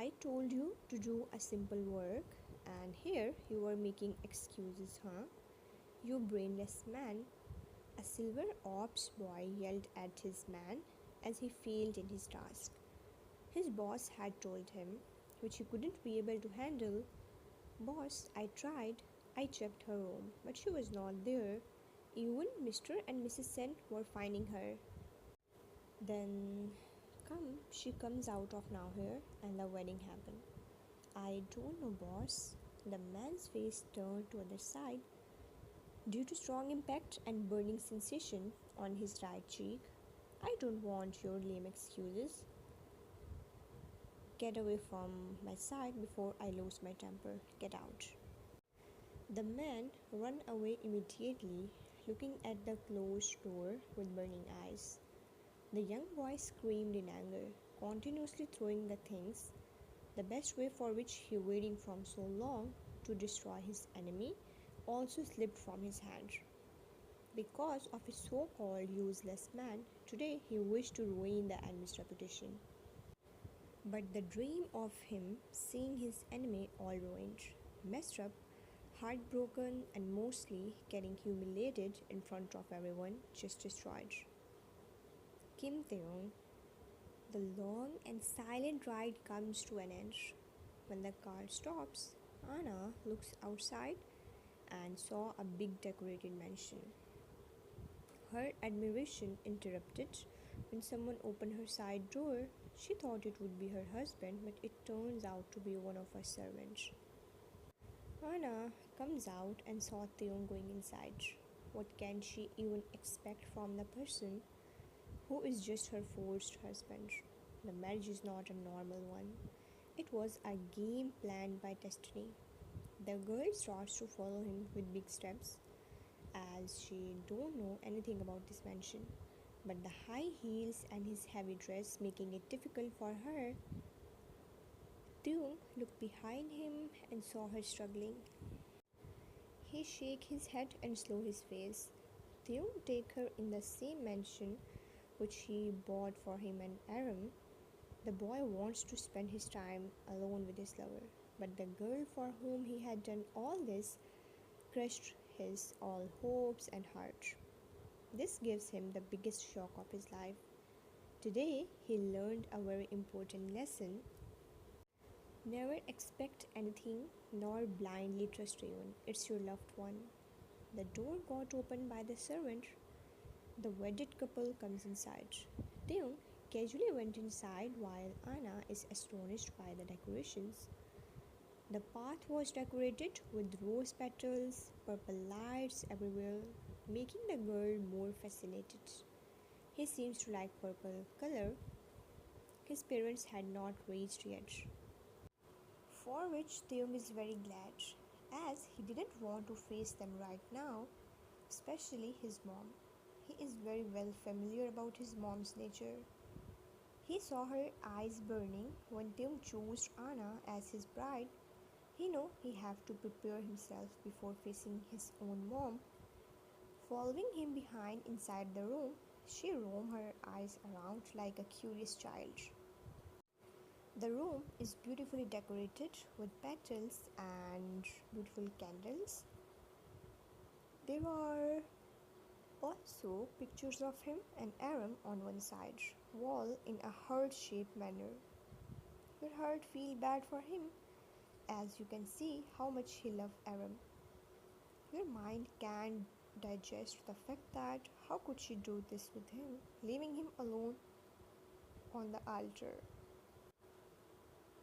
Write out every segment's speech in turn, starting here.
I told you to do a simple work, and here you are making excuses, huh? You brainless man. A silver ops boy yelled at his man as he failed in his task. His boss had told him, which he couldn't be able to handle. Boss, I tried. I checked her room, but she was not there. Even Mr. and Mrs. Sen were finding her. Then she comes out of nowhere and the wedding happened. I don't know, boss. The man's face turned to other side due to strong impact and burning sensation on his right cheek. I don't want your lame excuses. Get away from my side before I lose my temper. Get out. The man ran away immediately, looking at the closed door with burning eyes. The young boy screamed in anger, continuously throwing the things, the best way for which he waiting from so long to destroy his enemy also slipped from his hand. Because of his so-called useless man, today he wished to ruin the enemy's reputation. But the dream of him seeing his enemy all ruined, messed up, heartbroken, and mostly getting humiliated in front of everyone just destroyed. Kim Taehyung, the long and silent ride comes to an end. When the car stops, Anna looks outside and saw a big decorated mansion. Her admiration interrupted when someone opened her side door. She thought it would be her husband, but it turns out to be one of her servants. Anna comes out and saw Taehyung going inside. What can she even expect from the person who is just her forced husband? The marriage is not a normal one. It was a game planned by destiny. The girl starts to follow him with big steps as she don't know anything about this mansion. But the high heels and his heavy dress making it difficult for her. Taehyung looked behind him and saw her struggling. He shake his head and slow his face. Taehyung take her in the same mansion which he bought for him and Aram. The boy wants to spend his time alone with his lover, but the girl for whom he had done all this crushed his all hopes and heart. This gives him the biggest shock of his life. Today he learned a very important lesson. Never expect anything nor blindly trust anyone. It's your loved one. The door got opened by the servant. The wedded couple comes inside. Taehyung casually went inside while Anna is astonished by the decorations. The path was decorated with rose petals, purple lights everywhere, making the girl more fascinated. He seems to like purple color. His parents had not reached yet, for which Taehyung is very glad, as he didn't want to face them right now, especially his mom. He is very well familiar about his mom's nature. He saw her eyes burning when Taehyung chose Anna as his bride. He knew he have to prepare himself before facing his own mom. Following him behind inside the room, she roamed her eyes around like a curious child. The room is beautifully decorated with petals and beautiful candles. There are also pictures of him and Aram on one side wall in a heart-shaped manner. Your heart feels bad for him as you can see how much he loved Aram. Your mind can't digest the fact that how could she do this with him, leaving him alone on the altar.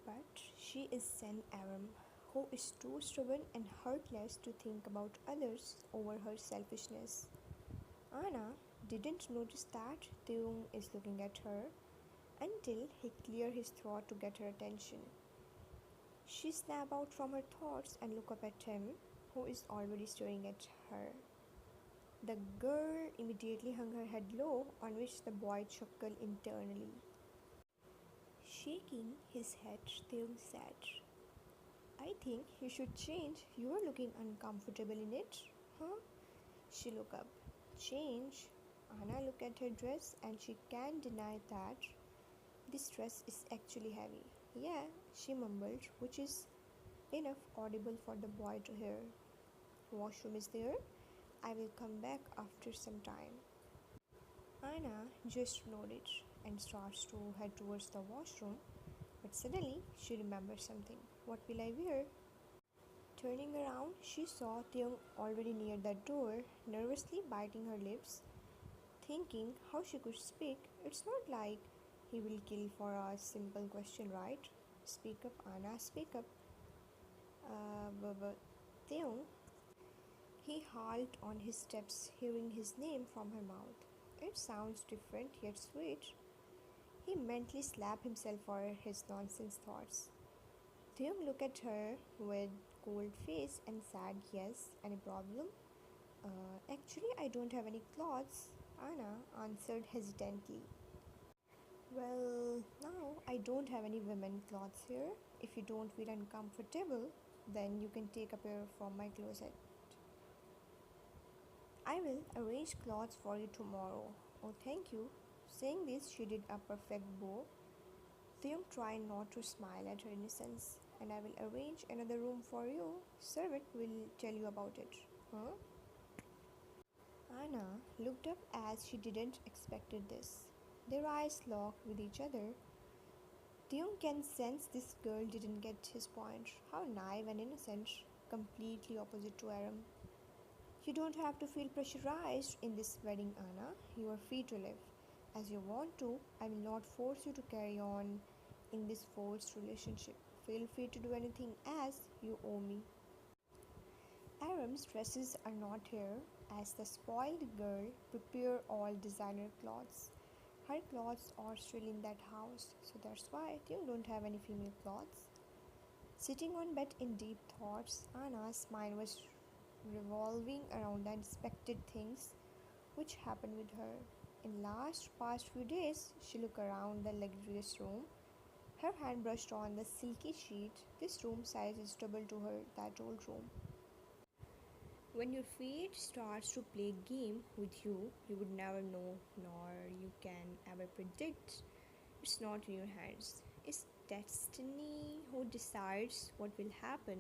But she is Sen Aram, who is too stubborn and heartless to think about others over her selfishness. Anna didn't notice that Taehyung is looking at her until he cleared his throat to get her attention. She snapped out from her thoughts and looked up at him, who is already staring at her. The girl immediately hung her head low, on which the boy chuckled internally. Shaking his head, Taehyung said, I think you should change. You are looking uncomfortable in it. Huh? She looked up. Change? Anna looked at her dress and she can't deny that this dress is actually heavy. Yeah, she mumbled, which is enough audible for the boy to hear. Washroom is there. I will come back after some time. Anna just nodded and starts to head towards the washroom, but suddenly she remembers something. What will I wear? Turning around, she saw Taehyung already near the door, nervously biting her lips, thinking how she could speak. It's not like he will kill for a simple question, right? Speak up, Anna, speak up. But Taehyung, he halted on his steps, hearing his name from her mouth. It sounds different yet sweet. He mentally slapped himself for his nonsense thoughts. Taehyung looked at her with cold face and said, Yes, any problem? Actually, I don't have any clothes, Anna answered hesitantly. Well, now I don't have any women clothes here. If you don't feel uncomfortable, then you can take a pair from my closet. I will arrange clothes for you tomorrow. Oh, thank you. Saying this, she did a perfect bow. Theum tried not to smile at her innocence. And I will arrange another room for you. Servant will tell you about it. Huh? Anna looked up as she didn't expected this. Their eyes locked with each other. Theum can sense this girl didn't get his point. How naive and innocent. Completely opposite to Aram. You don't have to feel pressurized in this wedding, Anna. You are free to live as you want to. I will not force you to carry on in this forced relationship. Feel free to do anything as you owe me. Aram's dresses are not here, as the spoiled girl prepare all designer clothes. Her clothes are still in that house, so that's why you don't have any female clothes. Sitting on bed in deep thoughts, Anna's mind was revolving around the unexpected things which happened with her. In last past few days, she looked around the luxurious room. Her hand brushed on the silky sheet. This room size is double to her that old room. When your fate starts to play game with you, you would never know, nor you can ever predict. It's not in your hands. It's destiny who decides what will happen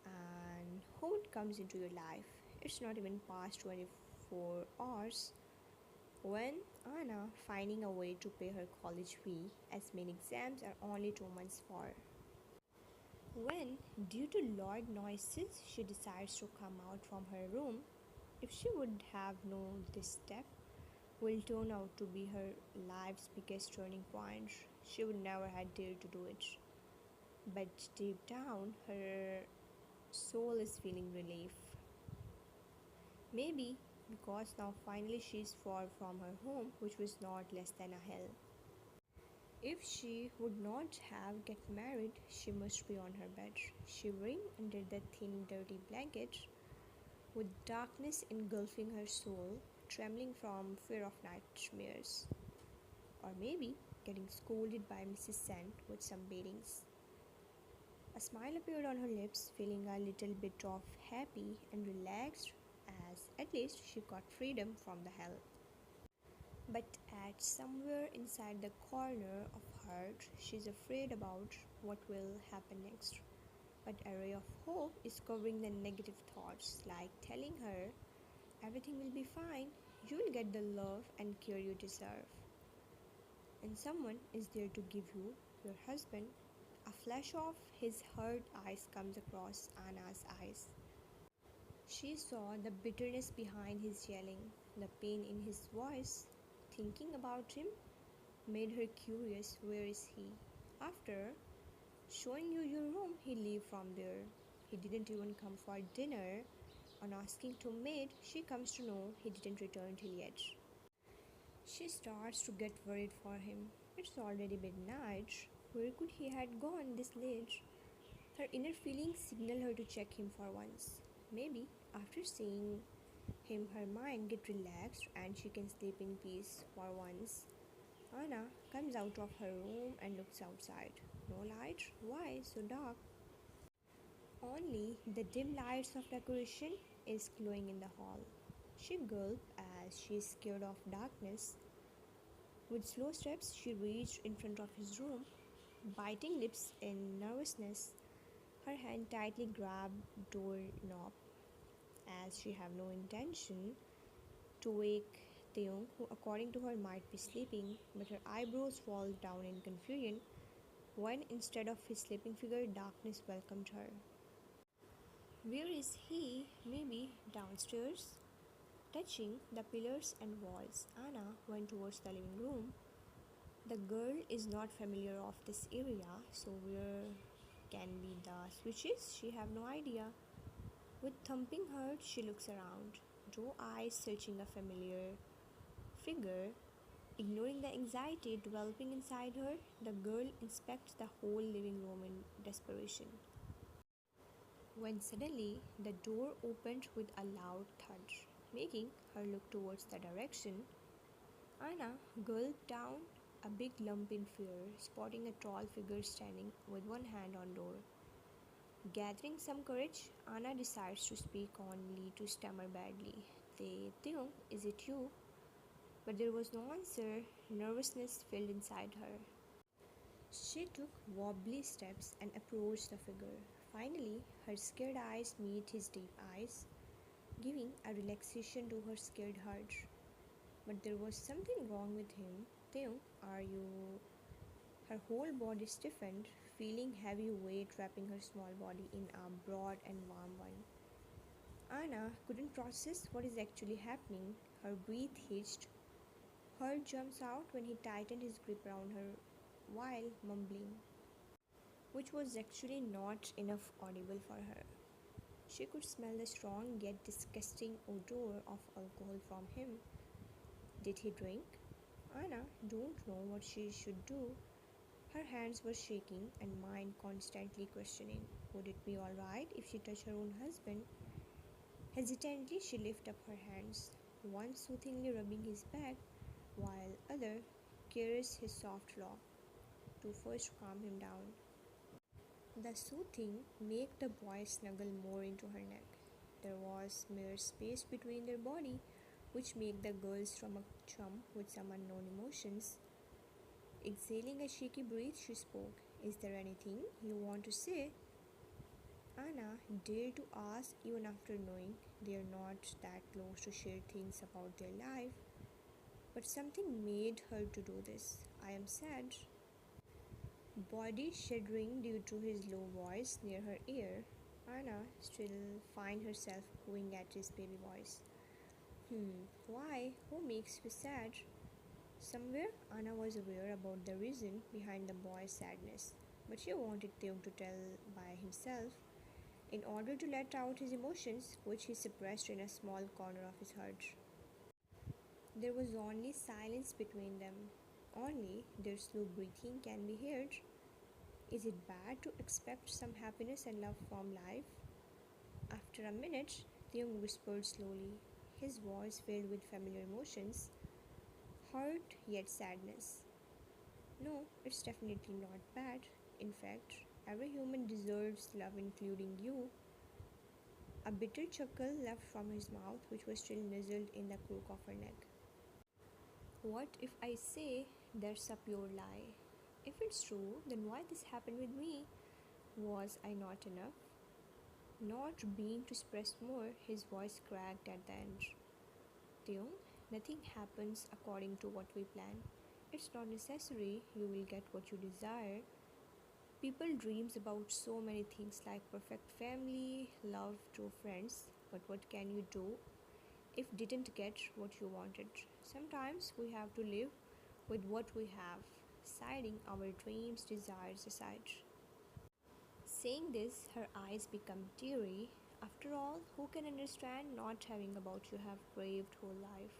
and how it comes into your life. It's not even past 24 hours when Anna finding a way to pay her college fee as main exams are only 2 months for. When, due to loud noises, she decides to come out from her room, if she would have known this step will turn out to be her life's biggest turning point, she would never have dared to do it. But deep down, her soul is feeling relief. Maybe because now finally she is far from her home, which was not less than a hell. If she would not have get married, she must be on her bed, shivering under the thin, dirty blanket, with darkness engulfing her soul, trembling from fear of nightmares, or maybe getting scolded by Mrs. Sant with some beatings. A smile appeared on her lips, feeling a little bit of happy and relaxed, as at least she got freedom from the hell. But at somewhere inside the corner of her heart, she's afraid about what will happen next. But a ray of hope is covering the negative thoughts, like telling her everything will be fine, you will get the love and care you deserve. And someone is there to give you, your husband. A flash of his hurt eyes comes across Anna's eyes. She saw the bitterness behind his yelling, the pain in his voice. Thinking about him made her curious. Where is he? After showing you your room, he left from there. He didn't even come for dinner. On asking to maid, she comes to know he didn't return till yet. She starts to get worried for him. It's already midnight. Where could he had gone this late? Her inner feelings signal her to check him for once. Maybe after seeing him her mind get relaxed and she can sleep in peace for once. Anna comes out of her room and looks outside. No light? Why so dark? Only the dim lights of decoration is glowing in the hall. She gulped as she is scared of darkness. With slow steps, she reached in front of his room. biting lips in nervousness, her hand tightly grabbed doorknob as she have no intention to wake Taehyung, who according to her might be sleeping, but her eyebrows fall down in confusion when instead of his sleeping figure, darkness welcomed her. Where is he? Maybe downstairs? Touching the pillars and walls, Anna went towards the living room. The girl is not familiar of this area, so where can be the switches? She have no idea. With thumping heart, she looks around, raw eyes searching a familiar figure. Ignoring the anxiety developing inside her, the girl inspects the whole living room in desperation. When suddenly the door opened with a loud thud, making her look towards the direction. Anna gulped down a big lump in fear, spotting a tall figure standing with one hand on door. Gathering some courage, Anna decides to speak only to stammer badly. Taehyung, is it you? But there was no answer. Nervousness filled inside her. She took wobbly steps and approached the figure. Finally, her scared eyes meet his deep eyes, giving a relaxation to her scared heart. But there was something wrong with him. Taehyung, are you? Her whole body stiffened, feeling heavy weight wrapping her small body in a broad and warm one. Anna couldn't process what is actually happening. Her breath hitched. Heart jumps out when he tightened his grip around her while mumbling, which was actually not enough audible for her. She could smell the strong yet disgusting odor of alcohol from him. Did he drink? Anna don't know what she should do. Her hands were shaking and mind constantly questioning. Would it be alright if she touched her own husband? Hesitantly she lifted up her hands, one soothingly rubbing his back, while other caressed his soft lock to first calm him down. The soothing made the boy snuggle more into her neck. There was mere space between their body, which made the girl's stomach jump with some unknown emotions. Exhaling a shaky breath, she spoke. Is there anything you want to say? Anna dared to ask even after knowing they are not that close to share things about their life. But something made her to do this. I am sad. Body shuddering due to his low voice near her ear, Anna still find herself cooing at his baby voice. Why? Who makes you sad? Somewhere Anna was aware about the reason behind the boy's sadness, but she wanted Taehyung to tell by himself in order to let out his emotions, which he suppressed in a small corner of his heart. There was only silence between them. Only their slow breathing can be heard. Is it bad to expect some happiness and love from life? After a minute, Taehyung whispered slowly, his voice filled with familiar emotions, hurt yet sadness. No, it's definitely not bad. In fact, every human deserves love, including you. A bitter chuckle left from his mouth, which was still nuzzled in the crook of her neck. What if I say that's a pure lie? If it's true, then why this happened with me? Was I not enough? Not being to express more, his voice cracked at the end. Taehyung, nothing happens according to what we plan. It's not necessary you will get what you desire. People dreams about so many things like perfect family, love, true friends, but what can you do if didn't get what you wanted? Sometimes we have to live with what we have, siding our dreams, desires aside. Saying this, her eyes become teary. After all, who can understand not having about you have craved whole life?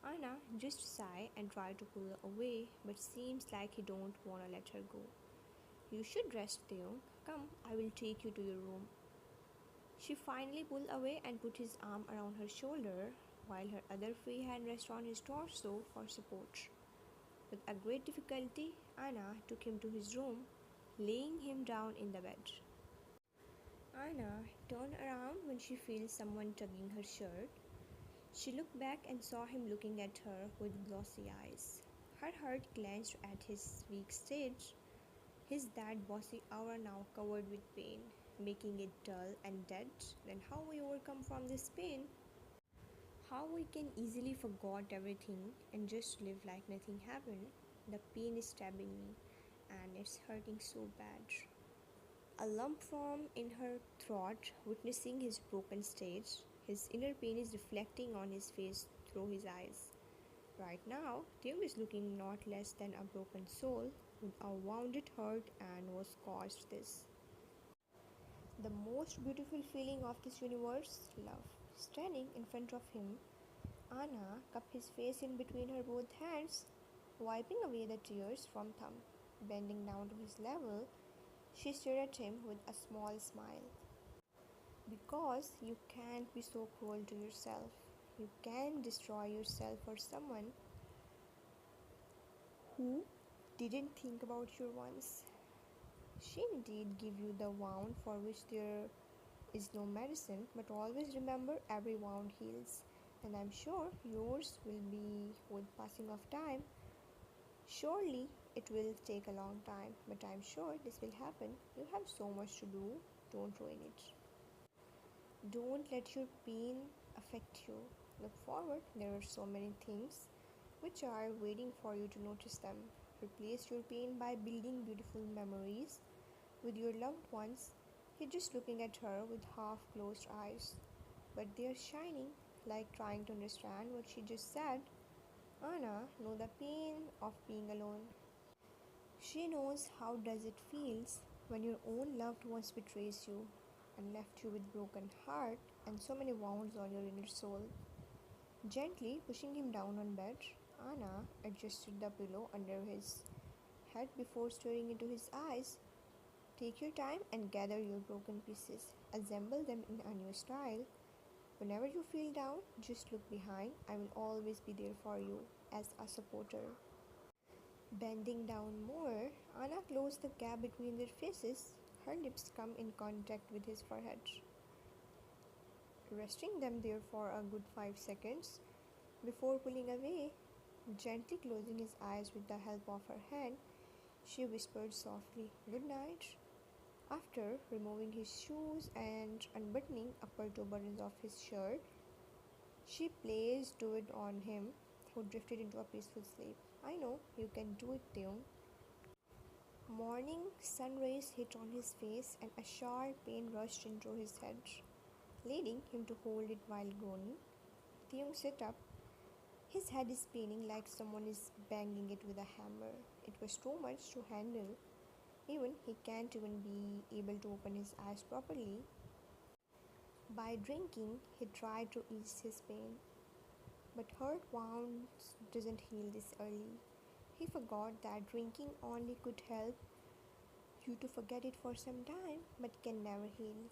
Anna just sigh and try to pull away, but seems like he don't wanna let her go. You should rest, Theo. Come, I will take you to your room. She finally pulled away and put his arm around her shoulder, while her other free hand rested on his torso for support. With a great difficulty, Anna took him to his room, laying him down in the bed. Anna turned around when she felt someone tugging her shirt. She looked back and saw him looking at her with glossy eyes. Her heart clenched at his weak state. His that bossy aura now covered with pain, making it dull and dead. Then how we overcome from this pain? How we can easily forget everything and just live like nothing happened? The pain is stabbing me and it's hurting so bad. A lump formed in her throat, witnessing his broken state. His inner pain is reflecting on his face through his eyes. Right now, Taehyung is looking not less than a broken soul with a wounded heart and was caused this. The most beautiful feeling of this universe, love. Standing in front of him, Anna cupped his face in between her both hands, wiping away the tears from thumb. Bending down to his level, she stared at him with a small smile. Because you can't be so cruel to yourself. You can destroy yourself for someone who didn't think about you once. She indeed give you the wound for which there is no medicine, but always remember every wound heals. And I'm sure yours will be with passing of time. Surely it will take a long time, but I'm sure this will happen. You have so much to do, don't ruin it. Don't let your pain affect you. Look forward, there are so many things which are waiting for you to notice them. Replace your pain by building beautiful memories with your loved ones. You're just looking at her with half closed eyes, but they're shining, like trying to understand what she just said. Anna knows the pain of being alone. She knows how does it feels when your own loved ones betrays you and left you with broken heart and so many wounds on your inner soul. Gently pushing him down on bed, Anna adjusted the pillow under his head before staring into his eyes. Take your time and gather your broken pieces. Assemble them in a new style. Whenever you feel down, just look behind. I will always be there for you as a supporter. Bending down more, Anna closed the gap between their faces. Her lips come in contact with his forehead. Resting them there for a good 5 seconds before pulling away, gently closing his eyes with the help of her hand, she whispered softly, "Good night." After removing his shoes and unbuttoning upper two buttons of his shirt, she placed it on him, who drifted into a peaceful sleep. I know you can do it, Taehyung. Morning sun rays hit on his face and a sharp pain rushed into his head, leading him to hold it while groaning. Taehyung sat up. His head is spinning like someone is banging it with a hammer. It was too much to handle. Even he can't even be able to open his eyes properly. By drinking, he tried to ease his pain, but hurt wounds doesn't heal this early. He forgot that drinking only could help you to forget it for some time, but can never heal.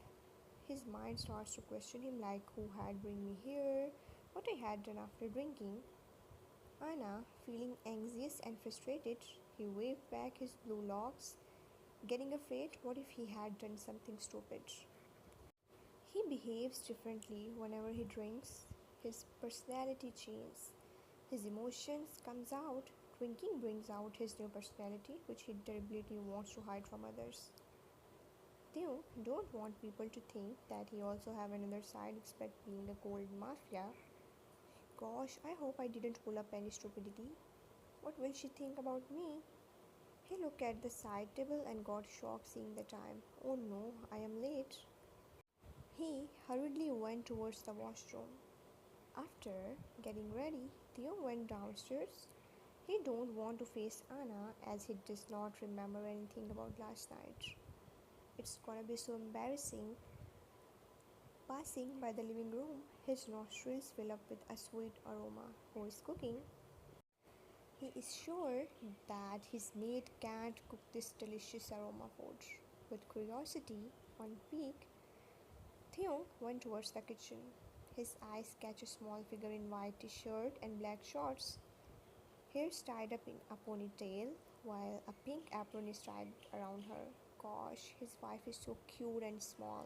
His mind starts to question him like who had bring me here, what I had done after drinking. Anna, feeling anxious and frustrated, he waved back his blue locks, getting afraid what if he had done something stupid. He behaves differently whenever he drinks. His personality changes. His emotions comes out. Drinking brings out his new personality, which he deliberately wants to hide from others. They don't want people to think that he also have another side except being a cold mafia. Gosh, I hope I didn't pull up any stupidity. What will she think about me? He looked at the side table and got shocked seeing the time. Oh no, I am late. He hurriedly went towards the washroom. After getting ready, Theo went downstairs. He don't want to face Anna as he does not remember anything about last night. It's gonna be so embarrassing. Passing by the living room, his nostrils fill up with a sweet aroma. Who is cooking? He is sure that his maid can't cook this delicious aroma food. With curiosity on peak, Taehyung went towards the kitchen. His eyes catch a small figure in white t-shirt and black shorts. Hair tied up in a ponytail, while a pink apron is tied around her. Gosh, his wife is so cute and small.